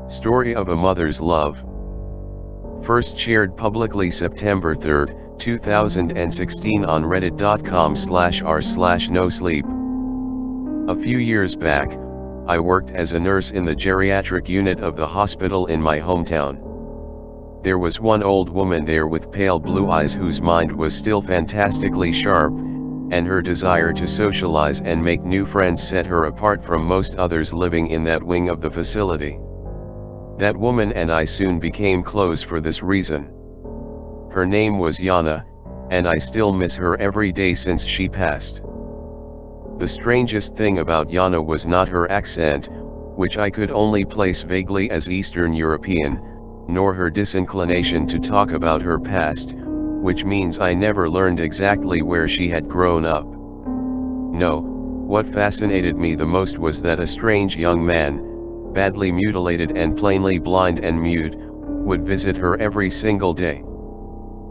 Story of a Mother's Love. First shared publicly September 3, 2016 on reddit.com/r/nosleep. A few years back, I worked as a nurse in the geriatric unit of the hospital in my hometown. There was one old woman there with pale blue eyes whose mind was still fantastically sharp, and her desire to socialize and make new friends set her apart from most others living in that wing of the facility. That woman and I soon became close for this reason. Her name was Yana, and I still miss her every day since she passed. The strangest thing about Yana was not her accent, which I could only place vaguely as Eastern European, nor her disinclination to talk about her past, which means I never learned exactly where she had grown up. No, what fascinated me the most was that a strange young man, badly mutilated and plainly blind and mute, would visit her every single day.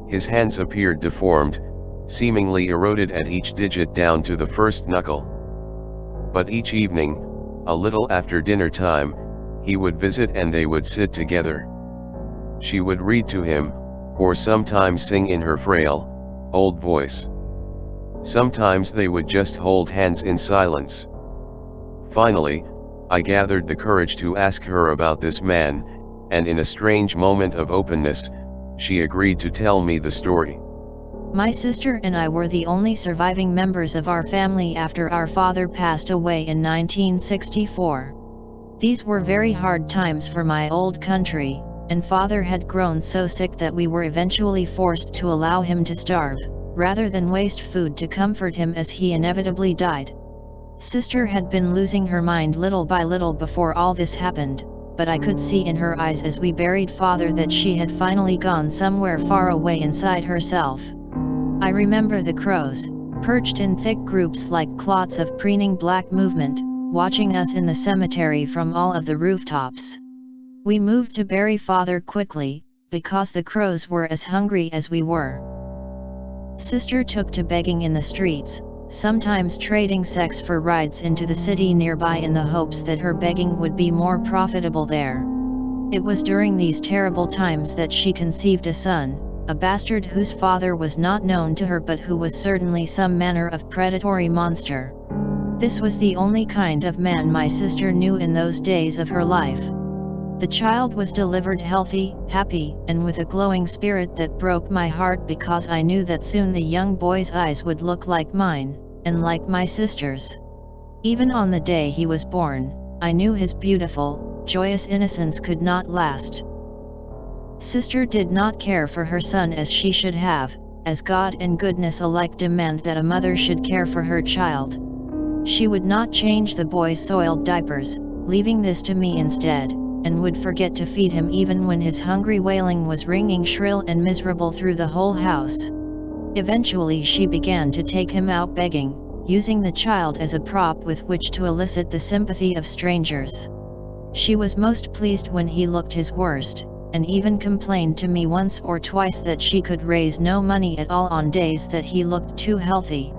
His hands appeared deformed, seemingly eroded at each digit down to the first knuckle. But each evening, a little after dinner time, he would visit and they would sit together. She would read to him, or sometimes sing in her frail, old voice. Sometimes they would just hold hands in silence. Finally, I gathered the courage to ask her about this man, and in a strange moment of openness, she agreed to tell me the story. My sister and I were the only surviving members of our family after our father passed away in 1964. These were very hard times for my old country, and father had grown so sick that we were eventually forced to allow him to starve, rather than waste food to comfort him as he inevitably died. Sister had been losing her mind little by little before all this happened, but I could see in her eyes as we buried father that she had finally gone somewhere far away inside herself. I remember the crows, perched in thick groups like clots of preening black movement, watching us in the cemetery from all of the rooftops. We moved to bury father quickly, because the crows were as hungry as we were. Sister took to begging in the streets, sometimes trading sex for rides into the city nearby in the hopes that her begging would be more profitable there. It was during these terrible times that she conceived a son, a bastard whose father was not known to her but who was certainly some manner of predatory monster. This was the only kind of man my sister knew in those days of her life. The child was delivered healthy, happy, and with a glowing spirit that broke my heart because I knew that soon the young boy's eyes would look like mine, and like my sister's. Even on the day he was born, I knew his beautiful, joyous innocence could not last. Sister did not care for her son as she should have, as God and goodness alike demand that a mother should care for her child. She would not change the boy's soiled diapers, leaving this to me instead, and would forget to feed him even when his hungry wailing was ringing shrill and miserable through the whole house. Eventually she began to take him out begging, using the child as a prop with which to elicit the sympathy of strangers. She was most pleased when he looked his worst, and even complained to me once or twice that she could raise no money at all on days that he looked too healthy.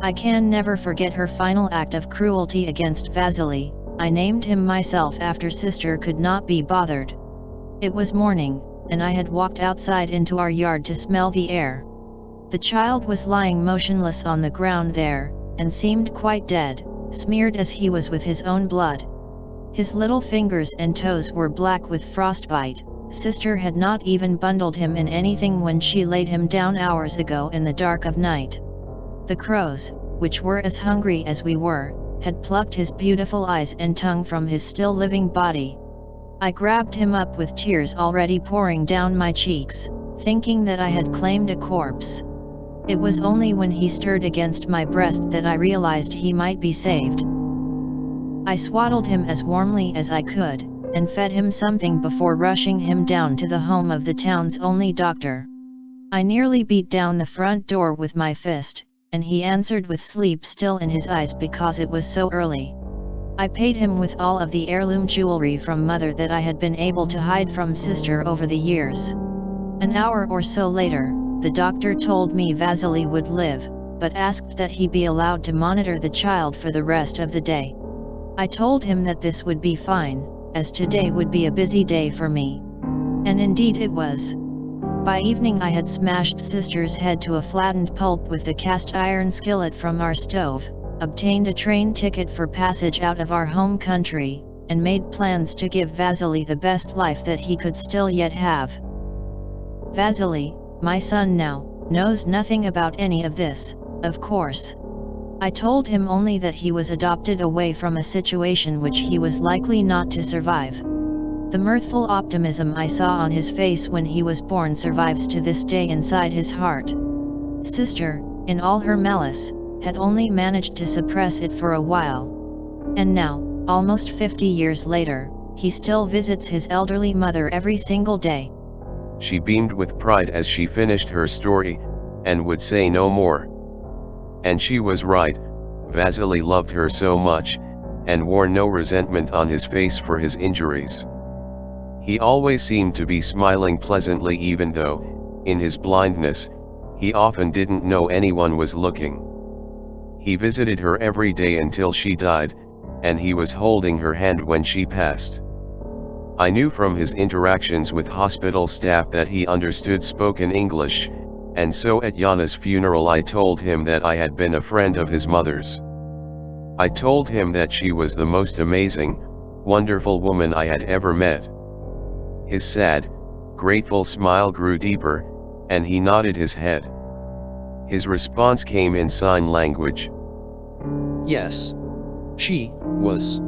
I can never forget her final act of cruelty against Vasily. I named him myself after sister could not be bothered. It was morning, and I had walked outside into our yard to smell the air. The child was lying motionless on the ground there, and seemed quite dead, smeared as he was with his own blood. His little fingers and toes were black with frostbite. Sister had not even bundled him in anything when she laid him down hours ago in the dark of night. The crows, which were as hungry as we were, had plucked his beautiful eyes and tongue from his still living body. I grabbed him up with tears already pouring down my cheeks, thinking that I had claimed a corpse. It was only when he stirred against my breast that I realized he might be saved. I swaddled him as warmly as I could, and fed him something before rushing him down to the home of the town's only doctor. I nearly beat down the front door with my fist, and he answered with sleep still in his eyes because it was so early. I paid him with all of the heirloom jewelry from mother that I had been able to hide from sister over the years. An hour or so later, the doctor told me Vasily would live, but asked that he be allowed to monitor the child for the rest of the day. I told him that this would be fine, as today would be a busy day for me. And indeed it was. By evening I had smashed sister's head to a flattened pulp with the cast iron skillet from our stove, obtained a train ticket for passage out of our home country, and made plans to give Vasily the best life that he could still yet have. Vasily, my son now, knows nothing about any of this, of course. I told him only that he was adopted away from a situation which he was likely not to survive. The mirthful optimism I saw on his face when he was born survives to this day inside his heart. Sister, in all her malice, had only managed to suppress it for a while. And now, almost 50 years later, he still visits his elderly mother every single day. She beamed with pride as she finished her story, and would say no more. And she was right. Vasily loved her so much, and wore no resentment on his face for his injuries. He always seemed to be smiling pleasantly even though, in his blindness, he often didn't know anyone was looking. He visited her every day until she died, and he was holding her hand when she passed. I knew from his interactions with hospital staff that he understood spoken English, and so at Yana's funeral I told him that I had been a friend of his mother's. I told him that she was the most amazing, wonderful woman I had ever met. His sad, grateful smile grew deeper, and he nodded his head. His response came in sign language. Yes. She was